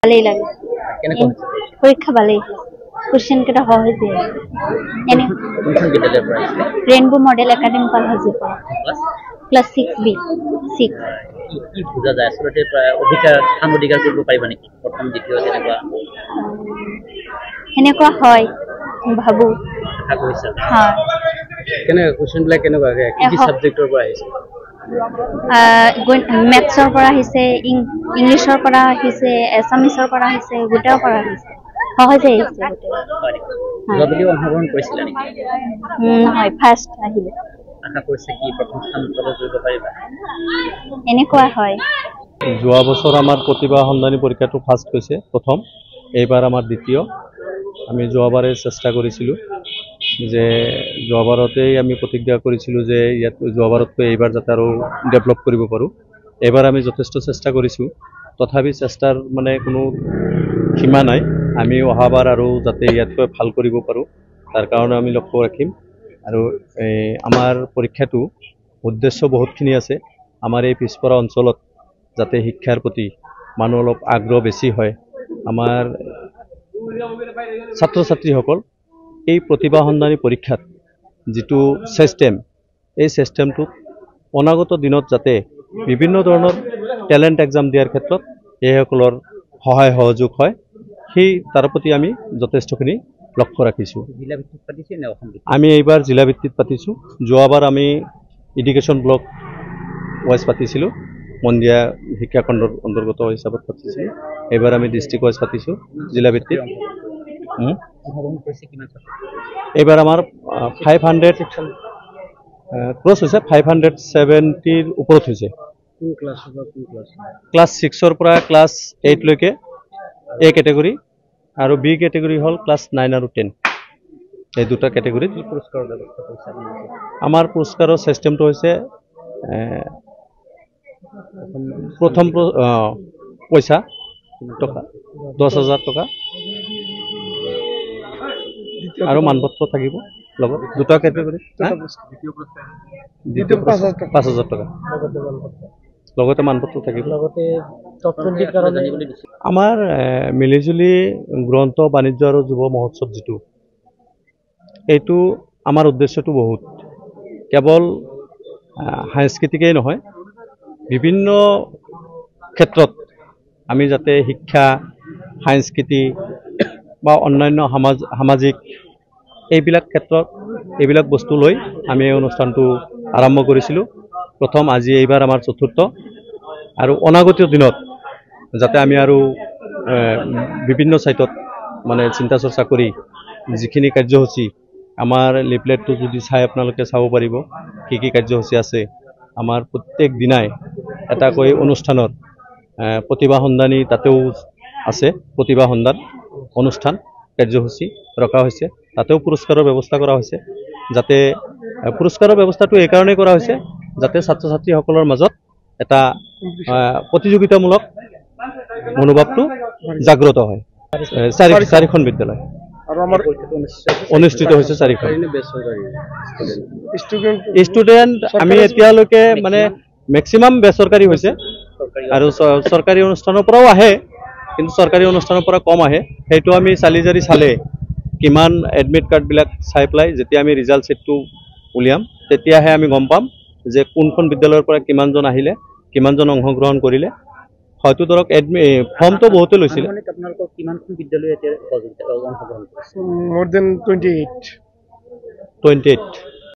ভালেই লাগে পরীক্ষা ভালেই কোশ্চেন কেটা সহজ দিয়ে রেইনবো মডেল একাডেমি কলেজের ক্লাস 6B 6 কি বোঝা যায় আসলে অধিকার স্থান অধিকার করতে পারবা নাকি প্রথম দ্বিতীয় এনেকুৱা হয় ভাবো আশা কৰিছা হ্যাঁ কেনে কোশ্চেন বিলাক কেনেকুৱা কি সাবজেক্টৰ পৰা আহিছে মেথছৰ পৰা আহিছে ইংলিছৰ পৰা আহিছে এছামিছৰ পৰা আহিছে গোটেই পৰা আহিছে সহজে আহিছে গোটেই অংশগ্ৰহণ কৰিছিলা নেকি নহয় ফাৰ্ষ্ট আহিলে আশা কৰিছে কি প্ৰথম স্থান দখল কৰিব পাৰিবা এনেকুৱা হয় যোৱা বছৰ আমাৰ প্ৰতিভা সন্ধানী পৰীক্ষাটো ফাৰ্ষ্ট হৈছে প্ৰথম এইবাৰ আমাৰ দ্বিতীয় আমি যোৱাবাৰে চেষ্টা কৰিছিলোঁ যে যোৱাবাৰতেই আমি প্ৰতিজ্ঞা কৰিছিলোঁ যে ইয়াত যোৱাবাৰতকৈ এইবাৰ যাতে আৰু ডেভেলপ কৰিব পাৰোঁ এইবাৰ আমি যথেষ্ট চেষ্টা কৰিছোঁ তথাপি চেষ্টাৰ মানে কোনো সীমা নাই আমি অহাবাৰ আৰু যাতে ইয়াতকৈ ভাল কৰিব পাৰোঁ তাৰ কাৰণে আমি লক্ষ্য ৰাখিম আৰু আমাৰ পৰীক্ষাটো উদ্দেশ্য বহুতখিনি আছে আমাৰ এই পিছপৰা অঞ্চলত যাতে শিক্ষাৰ প্ৰতি মানুহ অলপ আগ্ৰহ বেছি হয় আমাৰ ছাত্ৰ ছাত্ৰীসকল এই প্ৰতিভা সন্ধানী পৰীক্ষাত যিটো সিস্টেম এই সিস্টেমটোত অনাগত দিনত যাতে বিভিন্ন ধৰণৰ ট্যালেন্ট এক্সাম দিয়াৰ ক্ষেত্ৰত এইসকলৰ সহায় সহযোগ হয় সেই তাৰ প্ৰতি আমি যথেষ্টখিনি লক্ষ্য ৰাখিছোঁ আমি এইবাৰ জিলা ভিত্তিত পাতিছোঁ যোৱাবাৰ আমি এডুকেশ্যন ব্লক ওয়াইজ পাতিছিলোঁ মন্দিয়া শিক্ষাখণ্ডৰ অন্তৰ্গত হিচাপত পাতিছিলোঁ এইবাৰ আমি ডিষ্ট্ৰিক্ট ওয়াইজ পাতিছোঁ জিলা ভিত্তিত এইবাৰ আমাৰ 500 ক্ৰছ হৈছে 570ৰ ওপৰত হৈছে ক্লাছ 6ৰ পৰা ক্লাছ 8 লৈকে এ কেটেগৰী আৰু বি কেটেগৰী হ'ল ক্লাছ 9 আৰু 10 এই দুটা কেটেগৰীত আমাৰ পুৰস্কাৰৰ সিস্টেমটো হৈছে প্ৰথম পইচা টকা 10,000 টকা আৰু মানপত্ৰ থাকিব লগত দুটা কেটেগৰী দ্বিতীয় 5,000 টকা লগতে মানপত্ৰ থাকিব আমাৰ মিলিজুলি গ্ৰন্থ বাণিজ্য আৰু যুৱ মহোৎসৱ যিটো এইটো আমাৰ উদ্দেশ্যটো বহুত কেৱল সাংস্কৃতিকেই নহয় বিভিন্ন ক্ষেত্ৰত আমি যাতে শিক্ষা সাংস্কৃতি বা অন্যান্য সামাজিক এইবিলাক ক্ষেত্ৰত এইবিলাক বস্তু লৈ আমি এই অনুষ্ঠানটো আৰম্ভ কৰিছিলোঁ প্ৰথম আজি এইবাৰ আমাৰ চতুৰ্থ আৰু অনাগতীয় দিনত যাতে আমি আৰু বিভিন্ন সাইটত মানে চিন্তা চৰ্চা কৰি যিখিনি কাৰ্যসূচী আমাৰ লিফলেটটো যদি চাই আপোনালোকে চাব পাৰিব কি কি কাৰ্যসূচী আছে আমাৰ প্ৰত্যেক দিনাই এটাকৈ অনুষ্ঠানত প্ৰতিভা সন্ধানী তাতেও আছে প্ৰতিভা সন্ধান অনুষ্ঠান কাৰ্যসূচী ৰখা হৈছে তাতেও পুৰস্কাৰৰ ব্যৱস্থা কৰা হৈছে যাতে পুৰস্কাৰৰ ব্যৱস্থাটো এই কাৰণেই কৰা হৈছে যাতে ছাত্ৰ ছাত্ৰীসকলৰ মাজত এটা প্ৰতিযোগিতামূলক মনোভাৱটো জাগ্ৰত হয় চাৰিখন বিদ্যালয় আৰু আমাৰ অনুষ্ঠিত হৈছে চাৰিখন ষ্টুডেণ্ট আমি এতিয়ালৈকে মানে মেক্সিমাম বেচৰকাৰী হৈছে আৰু চৰকাৰী অনুষ্ঠানৰ পৰাও আহে কিন্তু চৰকাৰী অনুষ্ঠানৰ পৰা কম আহে সেইটো আমি চালিজাৰি চালে কিমান এডমিট কাৰ্ডবিলাক চাই পেলাই যেতিয়া আমি ৰিজাল্ট শ্বীটটো উলিয়াম তেতিয়াহে আমি গম পাম যে কোনখন বিদ্যালয়ৰ পৰা কিমানজন আহিলে কিমানজন অংশগ্ৰহণ কৰিলে হয়তো ধৰক ফৰ্মটো বহুতে লৈছিলে আপোনালোকৰ কিমানখন বিদ্যালয় এতিয়া অংশগ্ৰহণ কৰিছে more than 28